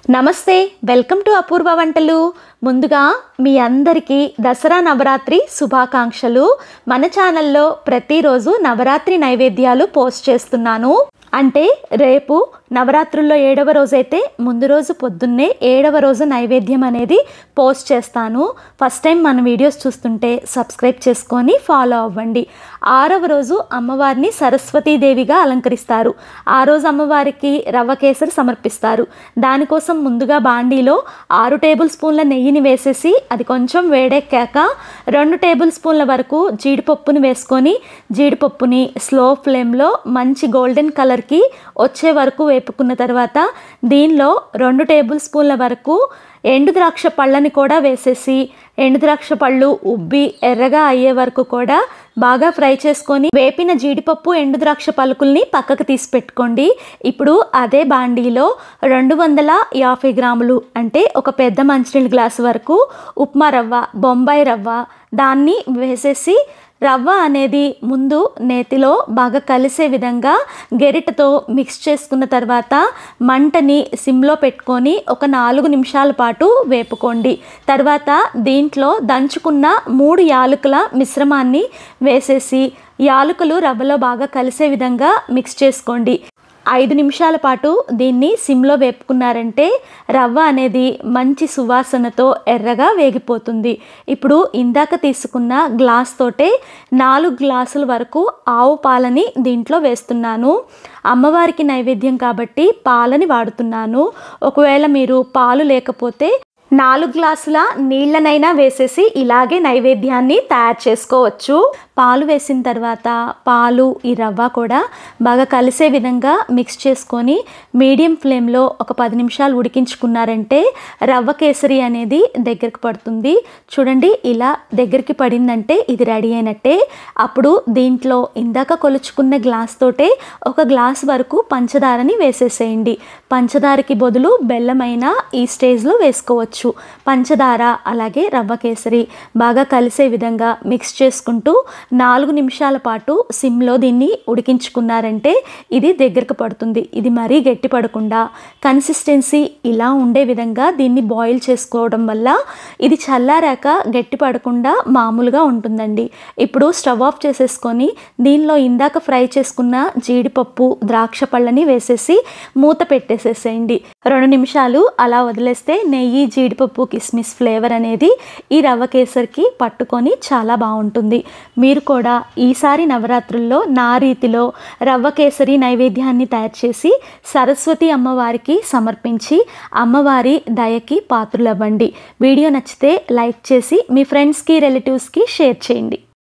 నమస్తే, welcome to అపూర్వ వంటలు. ముందుగా మీ అందరికీ దసరా నవరాత్రి శుభాకాంక్షలు. మన ఛానల్లో ప్రతిరోజు నవరాత్రి నైవేద్యాలు పోస్ట్ చేస్తున్నాను. అంటే రేపు నవరాత్రుల్లో 7వ రోజైతే ముందు రోజు పొద్దున్నే 7వ రోజు నైవేద్యం అనేది పోస్ట్ చేస్తాను. ఫస్ట్ టైం మన వీడియోస్ చూస్తుంటే సబ్స్క్రైబ్ చేసుకొని ఫాలో అవ్వండి. 6వ రోజు అమ్మవారిని సరస్వతీదేవిగా అలంకరిస్తారు. ఆ రోజు అమ్మవారికి రవ్వ కేసరి సమర్పిస్తారు. దానికోసం ముందుగా బాండీలో 6 టేబుల్ స్పూన్ల నెయ్యిని వేసేసి అది కొంచెం వేడెక్కాక 2 టేబుల్ స్పూన్ల వరకు జీడిపప్పుని వేసుకొని జీడిపప్పుని స్లో ఫ్లేమ్లో మంచి గోల్డెన్ కలర్కి వచ్చే వరకు వేపుకున్న తర్వాత దీనిలో 2 టేబుల్ స్పూన్ల వరకు ఎండు ద్రాక్ష పళ్ళని కూడా వేసేసి ఎండు ద్రాక్ష పళ్ళు ఉబ్బి ఎర్రగా అయ్యే వరకు కూడా బాగా ఫ్రై చేసుకొని వేపిన జీడిపప్పు ఎండు ద్రాక్ష పలుకుల్ని పక్కకు తీసి పెట్టుకోండి. ఇప్పుడు అదే బాండీలో 250 గ్రాములు అంటే ఒక పెద్ద మంచినీళ్ళ గ్లాసు వరకు ఉప్మా రవ్వ, బొంబాయి రవ్వ దాన్ని వేసేసి రవ్వ అనేది ముందు నేతిలో బాగా కలిసే విధంగా గెరిటతో మిక్స్ చేసుకున్న తర్వాత మంటని సిమ్లో పెట్టుకొని ఒక 4 నిమిషాల పాటు వేపుకోండి. తర్వాత దీంట్లో దంచుకున్న 3 యాలకుల మిశ్రమాన్ని వేసేసి యాలకులు రవ్వలో బాగా కలిసే విధంగా మిక్స్ చేసుకోండి. 5 నిమిషాల పాటు దీన్ని సిమ్లో వేపుకున్నారంటే రవ్వ అనేది మంచి సువాసనతో ఎర్రగా వేగిపోతుంది. ఇప్పుడు ఇందాక తీసుకున్న గ్లాస్ తోటే 4 గ్లాసుల వరకు ఆవు పాలని దీంట్లో వేస్తున్నాను. అమ్మవారికి నైవేద్యం కాబట్టి పాలని వాడుతున్నాను. ఒకవేళ మీరు పాలు లేకపోతే 4 గ్లాసుల నీళ్ళనైనా వేసేసి ఇలాగే నైవేద్యాన్ని తయారు చేసుకోవచ్చు. పాలు వేసిన తర్వాత పాలు ఈ రవ్వ కూడా బాగా కలిసే విధంగా మిక్స్ చేసుకొని మీడియం ఫ్లేమ్లో ఒక 10 నిమిషాలు ఉడికించుకున్నారంటే రవ్వ కేసరి అనేది దగ్గరికి పడుతుంది. చూడండి, ఇలా దగ్గరికి పడిందంటే ఇది రెడీ అయినట్టే. అప్పుడు దీంట్లో ఇందాక కొలుచుకున్న గ్లాస్ తోటే ఒక గ్లాస్ వరకు పంచదారని వేసేసేయండి. పంచదారకి బదులు బెల్లమైనా ఈ స్టేజ్లో వేసుకోవచ్చు. పంచదార అలాగే రవ్వ కేసరి బాగా కలిసే విధంగా మిక్స్ చేసుకుంటూ 4 నిమిషాల పాటు సిమ్లో దీన్ని ఉడికించుకున్నారంటే ఇది దగ్గరకు పడుతుంది. ఇది మరీ గట్టి పడకుండా కన్సిస్టెన్సీ ఇలా ఉండే విధంగా దీన్ని బాయిల్ చేసుకోవడం వల్ల ఇది చల్లారాక గట్టి పడకుండా మామూలుగా ఉంటుందండి. ఇప్పుడు స్టవ్ ఆఫ్ చేసేసుకొని దీనిలో ఇందాక ఫ్రై చేసుకున్న జీడిపప్పు ద్రాక్ష పళ్ళని వేసేసి మూత పెట్టేసేసేయండి. 2 నిమిషాలు అలా వదిలేస్తే నెయ్యి, జీడిపప్పు, కిస్మిస్ ఫ్లేవర్ అనేది ఈ రవ్వ కేసరికి పట్టుకొని చాలా బాగుంటుంది. మీరు కూడా ఈసారి నవరాత్రుల్లో నా రీతిలో రవ్వ కేసరి నైవేద్యాన్ని తయారు చేసి సరస్వతి అమ్మవారికి సమర్పించి అమ్మవారి దయకి పాత్రులవ్వండి. వీడియో నచ్చితే లైక్ చేసి మీ ఫ్రెండ్స్కి, రిలేటివ్స్కి షేర్ చేయండి.